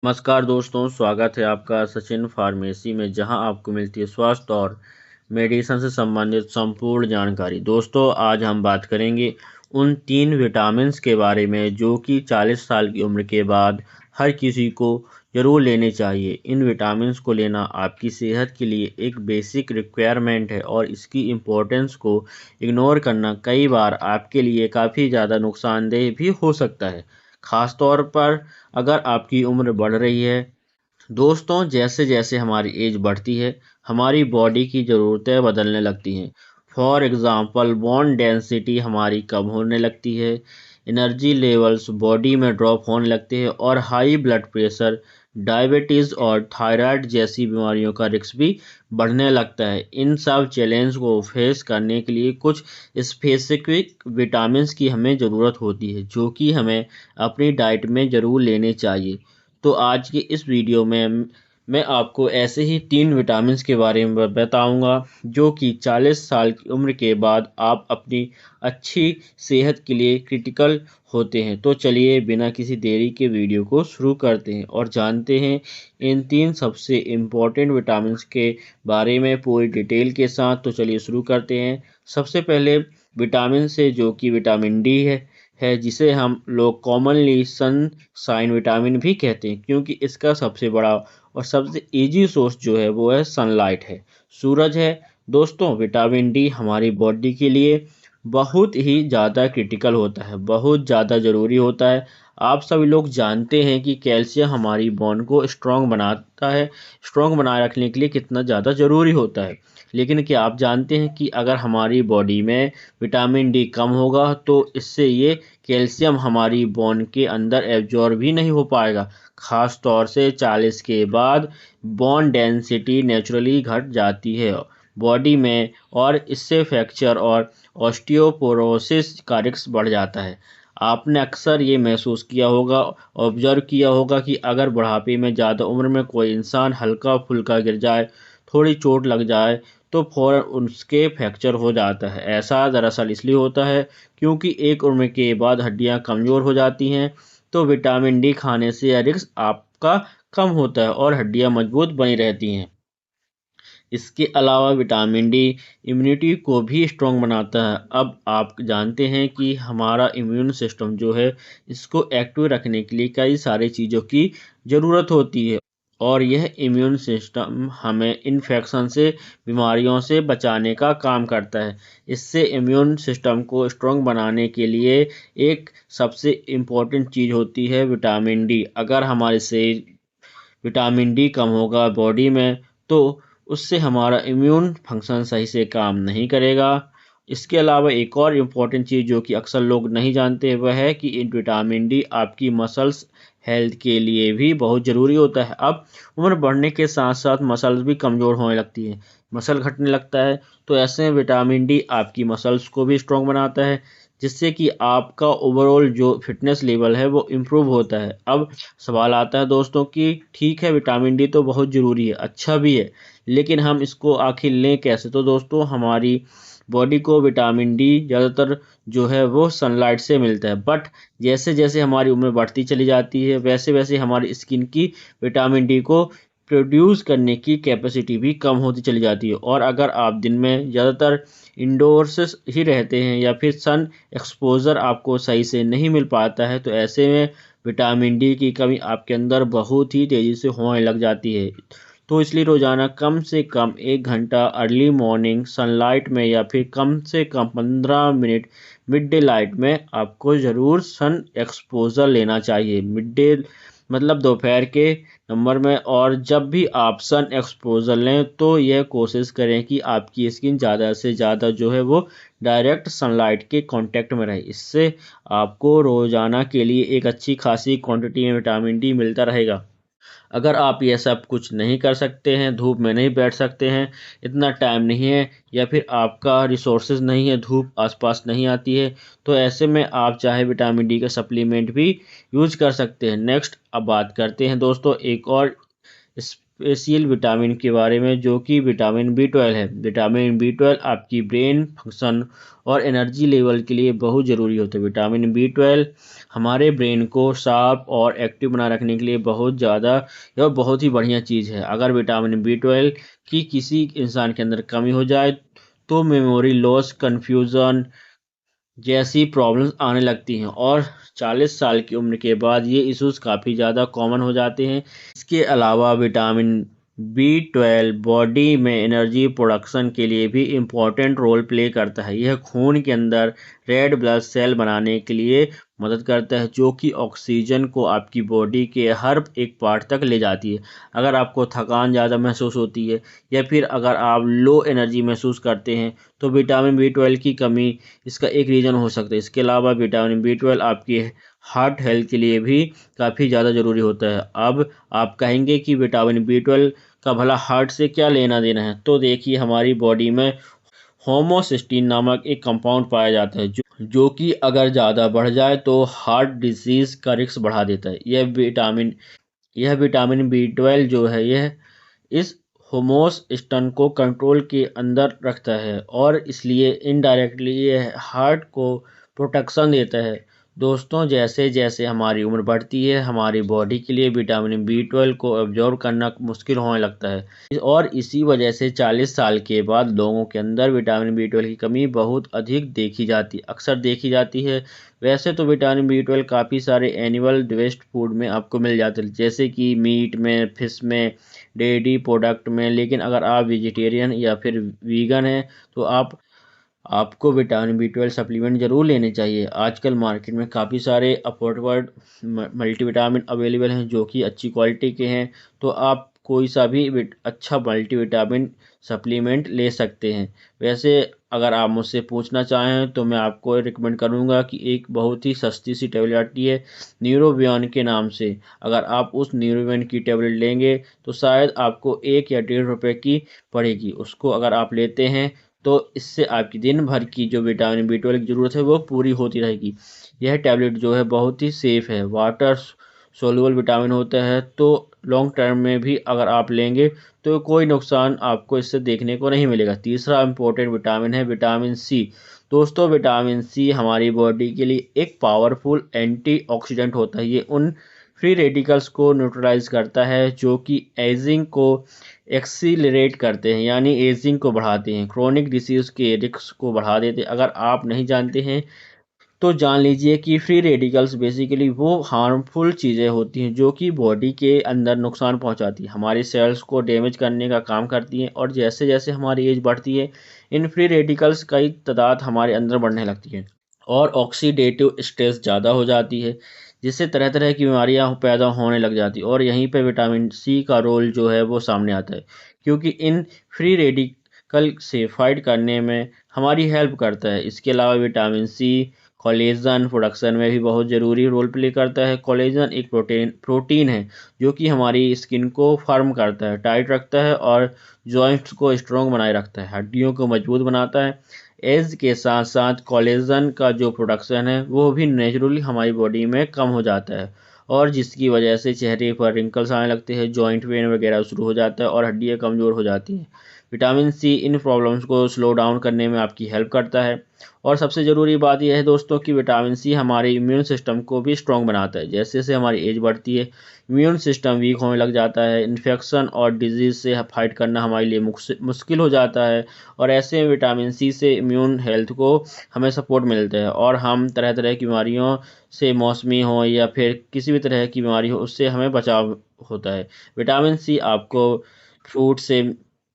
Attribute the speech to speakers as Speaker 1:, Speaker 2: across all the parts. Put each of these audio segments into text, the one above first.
Speaker 1: नमस्कार दोस्तों, स्वागत है आपका सचिन फार्मेसी में, जहां आपको मिलती है स्वास्थ्य और मेडिसिन से संबंधित संपूर्ण जानकारी। दोस्तों, आज हम बात करेंगे उन 3 विटामिन्स के बारे में जो कि 40 साल की उम्र के बाद हर किसी को ज़रूर लेने चाहिए। इन विटामिन्स को लेना आपकी सेहत के लिए एक बेसिक रिक्वायरमेंट है और इसकी इम्पोर्टेंस को इग्नोर करना कई बार आपके लिए काफ़ी ज़्यादा नुकसानदेह भी हो सकता है, ख़ास तौर पर अगर आपकी उम्र बढ़ रही है। दोस्तों, जैसे जैसे हमारी एज बढ़ती है, हमारी बॉडी की ज़रूरतें बदलने लगती हैं। फॉर एग्ज़ाम्पल, बोन डेंसिटी हमारी कम होने लगती है, एनर्जी लेवल्स बॉडी में ड्रॉप होने लगते हैं और हाई ब्लड प्रेशर, डायबिटीज़ और थायराइड जैसी बीमारियों का रिस्क भी बढ़ने लगता है। इन सब चैलेंज को फेस करने के लिए कुछ स्पेसिफिक विटामिन्स की हमें ज़रूरत होती है, जो कि हमें अपनी डाइट में ज़रूर लेने चाहिए। तो आज की इस वीडियो में मैं आपको ऐसे ही 3 विटामिन्स के बारे में बताऊंगा जो कि 40 साल की उम्र के बाद आप अपनी अच्छी सेहत के लिए क्रिटिकल होते हैं। तो चलिए बिना किसी देरी के वीडियो को शुरू करते हैं और जानते हैं इन 3 सबसे इम्पोर्टेंट विटामिन्स के बारे में पूरी डिटेल के साथ। तो चलिए शुरू करते हैं। सबसे पहले विटामिन से, जो कि विटामिन डी है जिसे हम लोग कॉमनली सनशाइन विटामिन भी कहते हैं, क्योंकि इसका सबसे बड़ा और सबसे इजी सोर्स जो है वो है सनलाइट है, सूरज है। दोस्तों, विटामिन डी हमारी बॉडी के लिए बहुत ही ज़्यादा क्रिटिकल होता है, बहुत ज़्यादा ज़रूरी होता है। आप सभी लोग जानते हैं कि कैल्शियम हमारी बोन को स्ट्रॉन्ग बनाता है, स्ट्रॉन्ग बनाए रखने के लिए कितना ज़्यादा ज़रूरी होता है। लेकिन क्या आप जानते हैं कि अगर हमारी बॉडी में विटामिन डी कम होगा तो इससे ये कैल्शियम हमारी बोन के अंदर एब्जॉर्ब भी नहीं हो पाएगा। ख़ास तौर से 40 के बाद बोन डेंसिटी नेचुरली घट जाती है बॉडी में और इससे फ्रैक्चर और ऑस्टियोपोरोसिस का रिस्क बढ़ जाता है। आपने अक्सर ये महसूस किया होगा, ऑब्जर्व किया होगा कि अगर बुढ़ापे में ज़्यादा उम्र में कोई इंसान हल्का फुल्का गिर जाए, थोड़ी चोट लग जाए तो फ़ौरन उसके फ्रैक्चर हो जाता है। ऐसा दरअसल इसलिए होता है क्योंकि एक उम्र के बाद हड्डियां कमज़ोर हो जाती हैं, तो विटामिन डी खाने से यह रिस्क आपका कम होता है और हड्डियां मजबूत बनी रहती हैं। इसके अलावा विटामिन डी इम्यूनिटी को भी स्ट्रॉन्ग बनाता है। अब आप जानते हैं कि हमारा इम्यून सिस्टम जो है, इसको एक्टिव रखने के लिए कई सारी चीज़ों की ज़रूरत होती है और यह इम्यून सिस्टम हमें इन्फेक्शन से, बीमारियों से बचाने का काम करता है। इससे इम्यून सिस्टम को स्ट्रॉन्ग बनाने के लिए एक सबसे इम्पोर्टेंट चीज़ होती है विटामिन डी। अगर हमारे से विटामिन डी कम होगा बॉडी में तो उससे हमारा इम्यून फंक्शन सही से काम नहीं करेगा। इसके अलावा एक और इम्पॉर्टेंट चीज़ जो कि अक्सर लोग नहीं जानते वह है कि इन विटामिन डी आपकी मसल्स हेल्थ के लिए भी बहुत ज़रूरी होता है। अब उम्र बढ़ने के साथ साथ मसल्स भी कमज़ोर होने लगती है, मसल घटने लगता है, तो ऐसे में विटामिन डी आपकी मसल्स को भी स्ट्रॉन्ग बनाता है, जिससे कि आपका ओवरऑल जो फिटनेस लेवल है वो इम्प्रूव होता है। अब सवाल आता है दोस्तों कि ठीक है, विटामिन डी तो बहुत ज़रूरी है, अच्छा भी है, लेकिन हम इसको आखिर लें कैसे? तो दोस्तों, हमारी बॉडी को विटामिन डी ज़्यादातर जो है वो सनलाइट से मिलता है, बट जैसे जैसे हमारी उम्र बढ़ती चली जाती है वैसे वैसे हमारी स्किन की विटामिन डी को प्रोड्यूस करने की कैपेसिटी भी कम होती चली जाती है। और अगर आप दिन में ज़्यादातर इंडोर्स ही रहते हैं या फिर सन एक्सपोज़र आपको सही से नहीं मिल पाता है, तो ऐसे में विटामिन डी की कमी आपके अंदर बहुत ही तेज़ी से होने लग जाती है। तो इसलिए रोज़ाना कम से कम 1 घंटा अर्ली मॉर्निंग सनलाइट में या फिर कम से कम 15 मिनट मिड डे लाइट में आपको ज़रूर सन एक्सपोज़र लेना चाहिए। मिड डे मतलब दोपहर के नंबर में। और जब भी आप सन एक्सपोज़र लें तो यह कोशिश करें कि आपकी स्किन ज़्यादा से ज़्यादा जो है वो डायरेक्ट सनलाइट के कांटेक्ट में रहे। इससे आपको रोज़ाना के लिए एक अच्छी खासी क्वांटिटी में विटामिन डी मिलता रहेगा। अगर आप ये सब कुछ नहीं कर सकते हैं, धूप में नहीं बैठ सकते हैं, इतना टाइम नहीं है या फिर आपका रिसोर्सेज नहीं है, धूप आसपास नहीं आती है, तो ऐसे में आप चाहे विटामिन डी का सप्लीमेंट भी यूज कर सकते हैं। नेक्स्ट अब बात करते हैं दोस्तों एक और स्पेशल विटामिन के बारे में, जो कि विटामिन B12 है। विटामिन B12 आपकी ब्रेन फंक्शन और एनर्जी लेवल के लिए बहुत ज़रूरी होता है। विटामिन B12 हमारे ब्रेन को शार्प और एक्टिव बनाए रखने के लिए बहुत ज़्यादा यह बहुत ही बढ़िया चीज़ है। अगर विटामिन B12 की किसी इंसान के अंदर कमी हो जाए तो मेमोरी लॉस, कन्फ्यूज़न जैसी प्रॉब्लम्स आने लगती हैं और 40 साल की उम्र के बाद ये इश्यूज काफ़ी ज़्यादा कॉमन हो जाते हैं। इसके अलावा विटामिन B12 बॉडी में एनर्जी प्रोडक्शन के लिए भी इम्पोर्टेंट रोल प्ले करता है। यह खून के अंदर रेड ब्लड सेल बनाने के लिए मदद करता है, जो कि ऑक्सीजन को आपकी बॉडी के हर एक पार्ट तक ले जाती है। अगर आपको थकान ज़्यादा महसूस होती है या फिर अगर आप लो एनर्जी महसूस करते हैं तो विटामिन B12 की कमी इसका एक रीज़न हो सकता है। इसके अलावा विटामिन B12 आपकी हार्ट हेल्थ के लिए भी काफ़ी ज़्यादा ज़रूरी होता है। अब आप कहेंगे कि विटामिन B12 का भला हार्ट से क्या लेना देना है, तो देखिए हमारी बॉडी में होमोसिस्टीन नामक एक कंपाउंड पाया जाता है जो कि अगर ज़्यादा बढ़ जाए तो हार्ट डिजीज़ का रिस्क बढ़ा देता है। यह विटामिन B12 जो है यह इस होमोसिस्टीन को कंट्रोल के अंदर रखता है और इसलिए इनडायरेक्टली यह हार्ट को प्रोटेक्शन देता है। दोस्तों, जैसे जैसे हमारी उम्र बढ़ती है हमारी बॉडी के लिए विटामिन B12 को एब्जॉर्ब करना मुश्किल होने लगता है और इसी वजह से 40 साल के बाद लोगों के अंदर विटामिन B12 की कमी बहुत अधिक अक्सर देखी जाती है। वैसे तो विटामिन B12 काफ़ी सारे एनिमल वेस्ट फूड में आपको मिल जाते हैं, जैसे कि मीट में, फिश में, डेयरी प्रोडक्ट में। लेकिन अगर आप वेजिटेरियन या फिर वीगन हैं तो आपको विटामिन B12 सप्लीमेंट ज़रूर लेने चाहिए। आजकल मार्केट में काफ़ी सारे अफोर्डेबल मल्टीविटामिन अवेलेबल हैं जो कि अच्छी क्वालिटी के हैं, तो आप कोई सा भी अच्छा मल्टीविटामिन सप्लीमेंट ले सकते हैं। वैसे अगर आप मुझसे पूछना चाहें तो मैं आपको रिकमेंड करूंगा कि एक बहुत ही सस्ती सी टेबलेट आती है न्यूरोबियन के नाम से। अगर आप उस न्यूरोबियन की टेबलेट लेंगे तो शायद आपको 1 या 1.5 रुपये की पड़ेगी। उसको अगर आप लेते हैं तो इससे आपकी दिन भर की जो विटामिन B12 की ज़रूरत है वो पूरी होती रहेगी। यह टैबलेट जो है बहुत ही सेफ़ है, वाटर सोल्यूबल विटामिन होता है, तो लॉन्ग टर्म में भी अगर आप लेंगे तो कोई नुकसान आपको इससे देखने को नहीं मिलेगा। तीसरा इम्पोर्टेंट विटामिन है विटामिन C। दोस्तों, विटामिन C हमारी बॉडी के लिए एक पावरफुल एंटीऑक्सीडेंट होता है। ये उन फ्री रेडिकल्स को न्यूट्रलाइज करता है जो कि एजिंग को एक्सीलरेट करते हैं, यानी एजिंग को बढ़ाते हैं, क्रोनिक डिसीज़ के रिस्क को बढ़ा देते हैं। अगर आप नहीं जानते हैं तो जान लीजिए कि फ्री रेडिकल्स बेसिकली वो हार्मफुल चीज़ें होती हैं जो कि बॉडी के अंदर नुकसान पहुंचाती हैं, हमारी सेल्स को डैमेज करने का काम करती हैं और जैसे जैसे हमारी एज बढ़ती है इन फ्री रेडिकल्स की तादाद हमारे अंदर बढ़ने लगती है और ऑक्सीडेटिव स्ट्रेस ज़्यादा हो जाती है, जिससे तरह तरह की बीमारियां पैदा होने लग जाती है। और यहीं पे विटामिन C का रोल जो है वो सामने आता है, क्योंकि इन फ्री रेडिकल से फाइट करने में हमारी हेल्प करता है। इसके अलावा विटामिन C कोलेजन प्रोडक्शन में भी बहुत ज़रूरी रोल प्ले करता है। कोलेजन एक प्रोटीन है जो कि हमारी स्किन को फर्म करता है, टाइट रखता है और जॉइंट्स को स्ट्रॉन्ग बनाए रखता है, हड्डियों को मजबूत बनाता है। एज के साथ साथ कोलेजन का जो प्रोडक्शन है वो भी नेचुरली हमारी बॉडी में कम हो जाता है और जिसकी वजह से चेहरे पर रिंकल्स आने लगते हैं, जॉइंट पेन वगैरह शुरू हो जाता है और हड्डियाँ कमज़ोर हो जाती हैं। विटामिन C इन प्रॉब्लम्स को स्लो डाउन करने में आपकी हेल्प करता है। और सबसे ज़रूरी बात यह है दोस्तों कि विटामिन C हमारे इम्यून सिस्टम को भी स्ट्रॉन्ग बनाता है। जैसे जैसे हमारी एज बढ़ती है इम्यून सिस्टम वीक होने लग जाता है, इन्फेक्शन और डिजीज़ से फाइट करना हमारे लिए मुश्किल हो जाता है और ऐसे में विटामिन C से इम्यून हेल्थ को हमें सपोर्ट मिलता है और हम तरह तरह की बीमारियों से, मौसमी हो या फिर किसी भी तरह की बीमारी हो, उससे हमें बचाव होता है। विटामिन C आपको फ्रूट से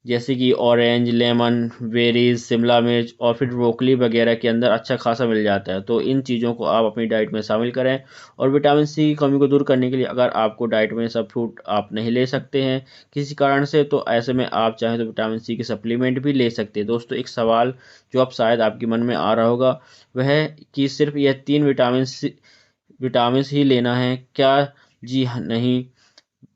Speaker 1: जैसे कि ऑरेंज, लेमन, बेरीज, शिमला मिर्च और फिर ब्रोकली वगैरह के अंदर अच्छा खासा मिल जाता है, तो इन चीज़ों को आप अपनी डाइट में शामिल करें। और विटामिन C की कमी को दूर करने के लिए अगर आपको डाइट में सब फ्रूट आप नहीं ले सकते हैं किसी कारण से, तो ऐसे में आप चाहें तो विटामिन C के सप्लीमेंट भी ले सकते हैं। दोस्तों, एक सवाल जो अब शायद आपके मन में आ रहा होगा वह है कि सिर्फ यह 3 विटामिन ही लेना है क्या? जी नहीं,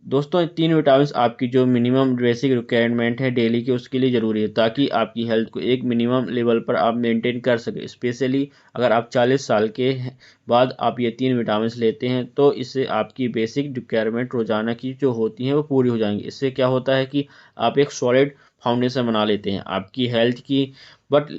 Speaker 1: दोस्तों 3 विटामिन आपकी जो मिनिमम बेसिक रिक्वायरमेंट है डेली की उसके लिए ज़रूरी है, ताकि आपकी हेल्थ को एक मिनिमम लेवल पर आप मेंटेन कर सकें। स्पेशली अगर आप 40 साल के बाद आप ये 3 विटामिन लेते हैं तो इससे आपकी बेसिक रिक्वायरमेंट रोज़ाना की जो होती हैं वो पूरी हो जाएंगी। इससे क्या होता है कि आप एक सॉलिड फाउंडेशन बना लेते हैं आपकी हेल्थ की। But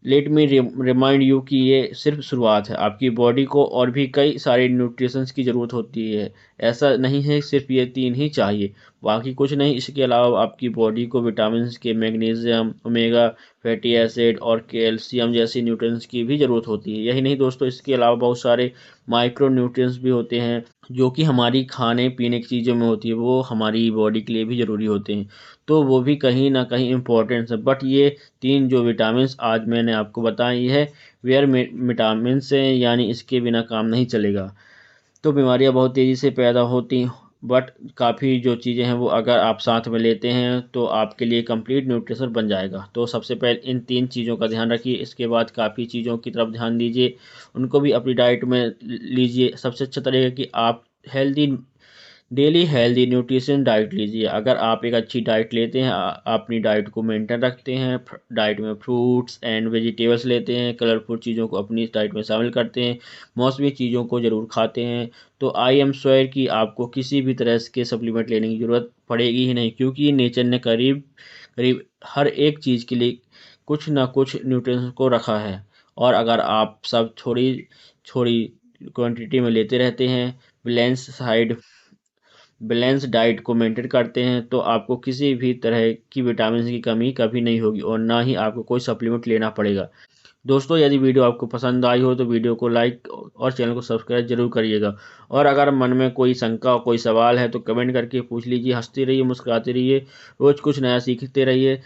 Speaker 1: let me remind you कि ये सिर्फ शुरुआत है। आपकी बॉडी को और भी कई सारे न्यूट्रिशंस की ज़रूरत होती है। ऐसा नहीं है सिर्फ ये 3 ही चाहिए, बाकी कुछ नहीं। इसके अलावा आपकी बॉडी को विटामिन के, मैग्नीशियम, ओमेगा फैटी एसिड और कैल्शियम जैसी न्यूट्रिएंट्स की भी ज़रूरत होती है। यही नहीं दोस्तों, इसके अलावा बहुत सारे माइक्रो न्यूट्रिएंट्स भी होते हैं जो कि हमारी खाने पीने की चीज़ों में होती है, वो हमारी बॉडी के लिए भी ज़रूरी होते हैं। तो वो भी कहीं ना कहीं इम्पोर्टेंट है। बट ये 3 जो विटामिन आज मैंने आपको बताई है वेयर विटामिन से, यानी इसके बिना काम नहीं चलेगा। तो बीमारियां बहुत तेज़ी से पैदा होती, बट काफ़ी जो चीज़ें हैं वो अगर आप साथ में लेते हैं तो आपके लिए कंप्लीट न्यूट्रिशन बन जाएगा। तो सबसे पहले इन 3 चीज़ों का ध्यान रखिए। इसके बाद काफ़ी चीज़ों की तरफ ध्यान दीजिए, उनको भी अपनी डाइट में लीजिए। सबसे अच्छा तरीका कि आप healthy daily healthy nutrition diet लीजिए। अगर आप एक अच्छी डाइट लेते हैं, अपनी डाइट को मेंटेन रखते हैं, डाइट में फ्रूट्स एंड वेजिटेबल्स लेते हैं, कलरफुल चीज़ों को अपनी डाइट में शामिल करते हैं, मौसमी चीज़ों को ज़रूर खाते हैं, तो आई एम श्योर कि आपको किसी भी तरह के सप्लीमेंट लेने की ज़रूरत पड़ेगी ही नहीं, क्योंकि नेचर ने करीब करीब हर एक चीज़ के लिए कुछ ना कुछ न्यूट्रिएंट्स को रखा है। और अगर आप सब थोड़ी थोड़ी क्वांटिटी में लेते रहते हैं, बैलेंस साइड बैलेंस डाइट को मेंटेन करते हैं, तो आपको किसी भी तरह की विटामिन की कमी कभी नहीं होगी और ना ही आपको कोई सप्लीमेंट लेना पड़ेगा। दोस्तों यदि वीडियो आपको पसंद आई हो तो वीडियो को लाइक और चैनल को सब्सक्राइब जरूर करिएगा। और अगर मन में कोई शंका कोई सवाल है तो कमेंट करके पूछ लीजिए। हंसते रहिए, मुस्कुराते रहिए, रोज़ कुछ नया सीखते रहिए।